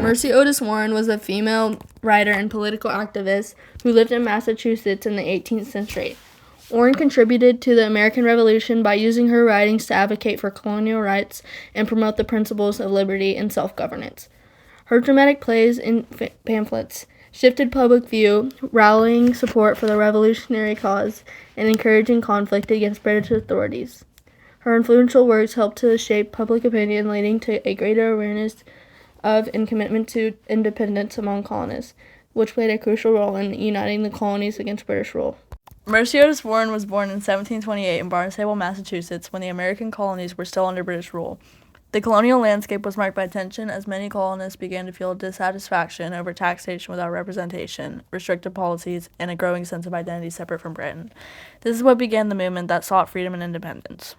Mercy Otis Warren was a female writer and political activist who lived in Massachusetts in the 18th century. Warren contributed to the American Revolution by using her writings to advocate for colonial rights and promote the principles of liberty and self-governance. Her dramatic plays and pamphlets shifted public view, rallying support for the revolutionary cause and encouraging conflict against British authorities. Her influential works helped to shape public opinion, leading to a greater awareness of and commitment to independence among colonists, which played a crucial role in uniting the colonies against British rule. Mercy Otis Warren was born in 1728 in Barnstable, Massachusetts, when the American colonies were still under British rule. The colonial landscape was marked by tension as many colonists began to feel dissatisfaction over taxation without representation, restrictive policies, and a growing sense of identity separate from Britain. This is what began the movement that sought freedom and independence.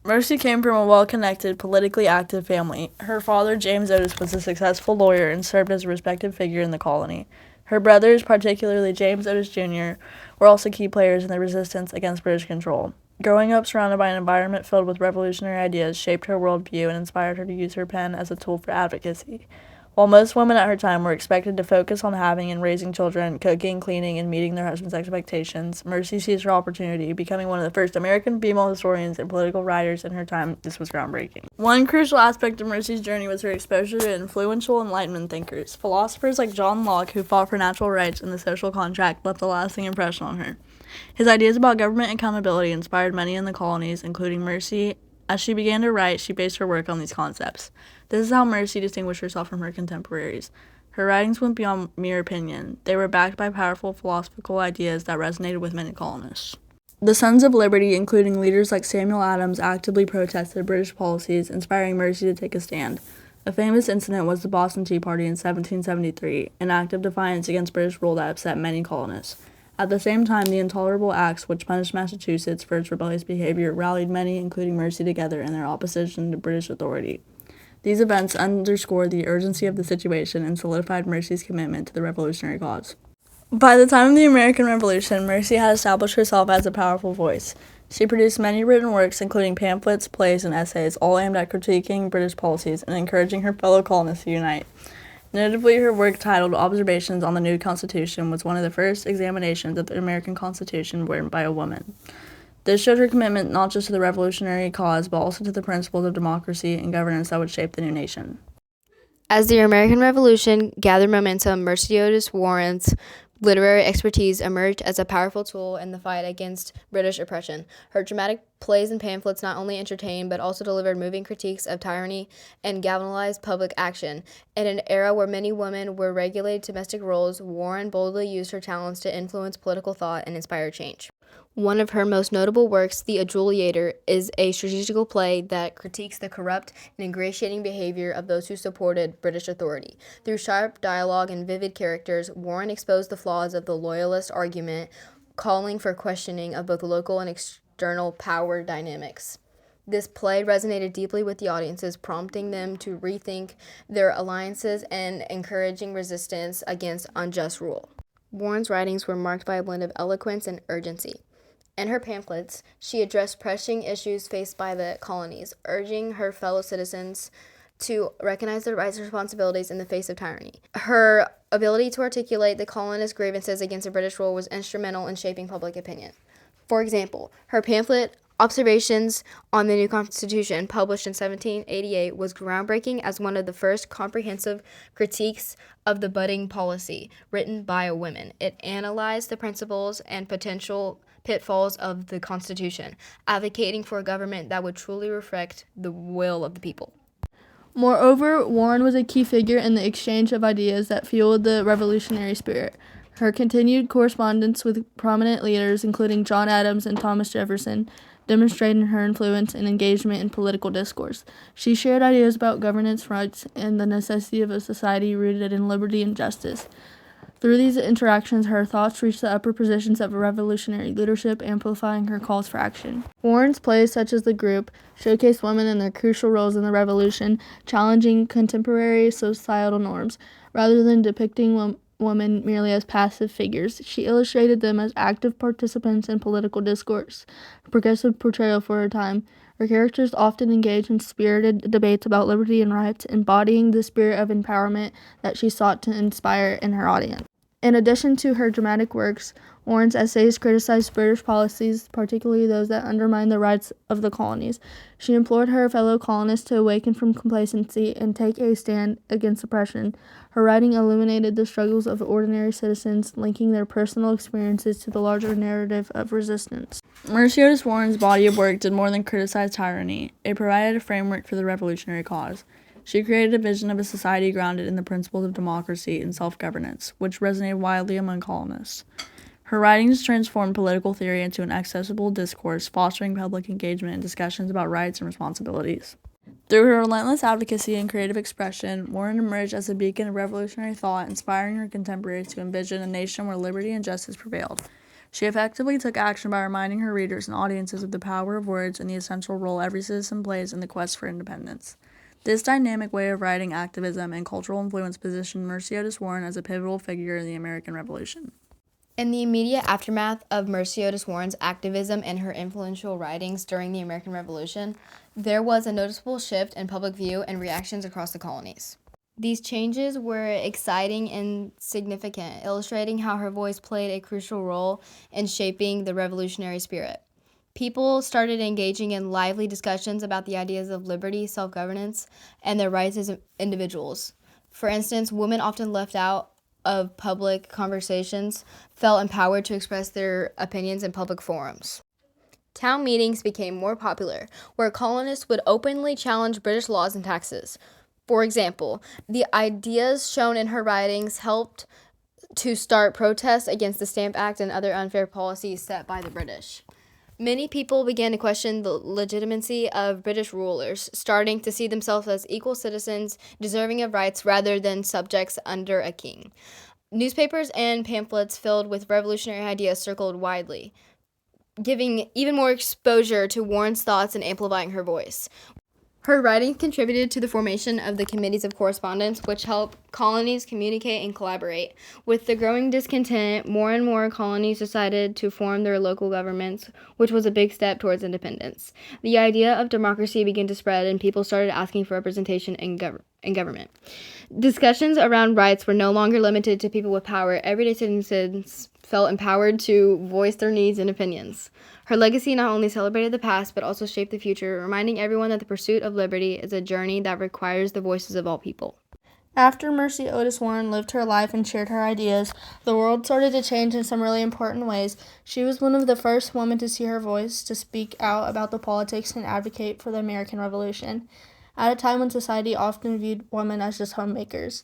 Mercy came from a well-connected, politically active family. Her father, James Otis, was a successful lawyer and served as a respected figure in the colony. Her brothers, particularly James Otis Jr., were also key players in the resistance against British control. Growing up surrounded by an environment filled with revolutionary ideas shaped her worldview and inspired her to use her pen as a tool for advocacy. While most women at her time were expected to focus on having and raising children, cooking, cleaning, and meeting their husbands' expectations, Mercy seized her opportunity, becoming one of the first American female historians and political writers in her time. This was groundbreaking. One crucial aspect of Mercy's journey was her exposure to influential Enlightenment thinkers. Philosophers like John Locke, who fought for natural rights and the social contract, left a lasting impression on her. His ideas about government accountability inspired many in the colonies, including Mercy. As she began to write, she based her work on these concepts. This is how Mercy distinguished herself from her contemporaries. Her writings went beyond mere opinion. They were backed by powerful philosophical ideas that resonated with many colonists. The Sons of Liberty, including leaders like Samuel Adams, actively protested British policies, inspiring Mercy to take a stand. A famous incident was the Boston Tea Party in 1773, an act of defiance against British rule that upset many colonists. At the same time, the Intolerable Acts, which punished Massachusetts for its rebellious behavior, rallied many, including Mercy, together in their opposition to British authority. These events underscored the urgency of the situation and solidified Mercy's commitment to the revolutionary cause. By the time of the American Revolution, Mercy had established herself as a powerful voice. She produced many written works, including pamphlets, plays, and essays, all aimed at critiquing British policies and encouraging her fellow colonists to unite. Notably, her work titled Observations on the New Constitution was one of the first examinations of the American Constitution written by a woman. This showed her commitment not just to the revolutionary cause, but also to the principles of democracy and governance that would shape the new nation. As the American Revolution gathered momentum, Mercy Otis Warren's literary expertise emerged as a powerful tool in the fight against British oppression. Her dramatic plays and pamphlets not only entertained, but also delivered moving critiques of tyranny and galvanized public action. In an era where many women were regulated domestic roles, Warren boldly used her talents to influence political thought and inspire change. One of her most notable works, The Adulator, is a strategical play that critiques the corrupt and ingratiating behavior of those who supported British authority. Through sharp dialogue and vivid characters, Warren exposed the flaws of the loyalist argument, calling for questioning of both local and external power dynamics. This play resonated deeply with the audiences, prompting them to rethink their alliances and encouraging resistance against unjust rule. Warren's writings were marked by a blend of eloquence and urgency. In her pamphlets, she addressed pressing issues faced by the colonies, urging her fellow citizens to recognize their rights and responsibilities in the face of tyranny. Her ability to articulate the colonists' grievances against the British rule was instrumental in shaping public opinion. For example, her pamphlet, Observations on the New Constitution, published in 1788, was groundbreaking as one of the first comprehensive critiques of the budding policy written by a woman. It analyzed the principles and potential pitfalls of the Constitution, advocating for a government that would truly reflect the will of the people. Moreover, Warren was a key figure in the exchange of ideas that fueled the revolutionary spirit. Her continued correspondence with prominent leaders, including John Adams and Thomas Jefferson, demonstrated her influence and engagement in political discourse. She shared ideas about governance rights and the necessity of a society rooted in liberty and justice. Through these interactions, her thoughts reached the upper positions of revolutionary leadership, amplifying her calls for action. Warren's plays, such as The Group, showcased women and their crucial roles in the revolution, challenging contemporary societal norms. Rather than depicting women merely as passive figures, she illustrated them as active participants in political discourse, a progressive portrayal for her time. Her characters often engage in spirited debates about liberty and rights, embodying the spirit of empowerment that she sought to inspire in her audience. In addition to her dramatic works, Warren's essays criticized British policies, particularly those that undermined the rights of the colonies. She implored her fellow colonists to awaken from complacency and take a stand against oppression. Her writing illuminated the struggles of ordinary citizens, linking their personal experiences to the larger narrative of resistance. Mercy Otis Warren's body of work did more than criticize tyranny. It provided a framework for the revolutionary cause. She created a vision of a society grounded in the principles of democracy and self-governance, which resonated widely among colonists. Her writings transformed political theory into an accessible discourse, fostering public engagement and discussions about rights and responsibilities. Through her relentless advocacy and creative expression, Warren emerged as a beacon of revolutionary thought, inspiring her contemporaries to envision a nation where liberty and justice prevailed. She effectively took action by reminding her readers and audiences of the power of words and the essential role every citizen plays in the quest for independence. This dynamic way of writing, activism, and cultural influence positioned Mercy Otis Warren as a pivotal figure in the American Revolution. In the immediate aftermath of Mercy Otis Warren's activism and her influential writings during the American Revolution, there was a noticeable shift in public view and reactions across the colonies. These changes were exciting and significant, illustrating how her voice played a crucial role in shaping the revolutionary spirit. People started engaging in lively discussions about the ideas of liberty, self-governance, and their rights as individuals. For instance, women, often left out of public conversations, felt empowered to express their opinions in public forums. Town meetings became more popular, where colonists would openly challenge British laws and taxes. For example, the ideas shown in her writings helped to start protests against the Stamp Act and other unfair policies set by the British. Many people began to question the legitimacy of British rulers, starting to see themselves as equal citizens deserving of rights rather than subjects under a king. Newspapers and pamphlets filled with revolutionary ideas circled widely, giving even more exposure to Warren's thoughts and amplifying her voice. Her writings contributed to the formation of the Committees of Correspondence, which helped colonies communicate and collaborate. With the growing discontent, more and more colonies decided to form their local governments, which was a big step towards independence. The idea of democracy began to spread, and people started asking for representation in government. Discussions around rights were no longer limited to people with power. Everyday citizens felt empowered to voice their needs and opinions. Her legacy not only celebrated the past, but also shaped the future, reminding everyone that the pursuit of liberty is a journey that requires the voices of all people. After Mercy Otis Warren lived her life and shared her ideas, the world started to change in some really important ways. She was one of the first women to see her voice, to speak out about the politics and advocate for the American Revolution, at a time when society often viewed women as just homemakers.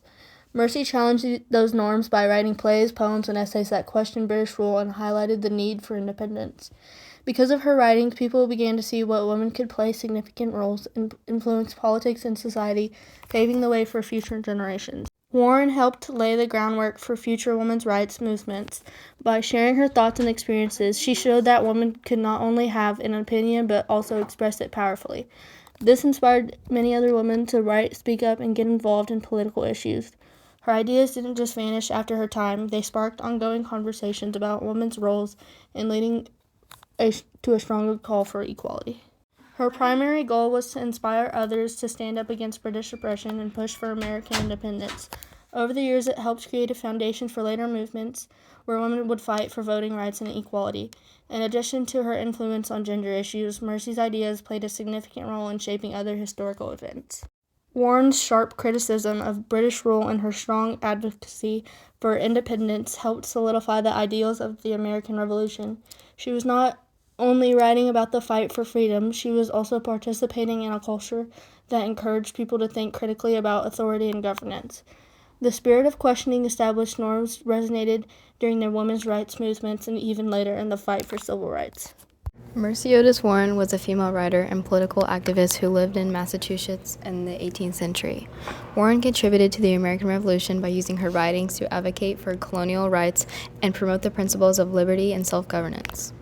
Mercy challenged those norms by writing plays, poems, and essays that questioned British rule and highlighted the need for independence. Because of her writings, people began to see what women could play significant roles and influence politics and society, paving the way for future generations. Warren helped lay the groundwork for future women's rights movements. By sharing her thoughts and experiences, she showed that women could not only have an opinion but also express it powerfully. This inspired many other women to write, speak up, and get involved in political issues. Her ideas didn't just vanish after her time, they sparked ongoing conversations about women's roles and leading to a stronger call for equality. Her primary goal was to inspire others to stand up against British oppression and push for American independence. Over the years, it helped create a foundation for later movements where women would fight for voting rights and equality. In addition to her influence on gender issues, Mercy's ideas played a significant role in shaping other historical events. Warren's sharp criticism of British rule and her strong advocacy for independence helped solidify the ideals of the American Revolution. She was not only writing about the fight for freedom, she was also participating in a culture that encouraged people to think critically about authority and governance. The spirit of questioning established norms resonated during the women's rights movements and even later in the fight for civil rights. Mercy Otis Warren was a female writer and political activist who lived in Massachusetts in the 18th century. Warren contributed to the American Revolution by using her writings to advocate for colonial rights and promote the principles of liberty and self-governance.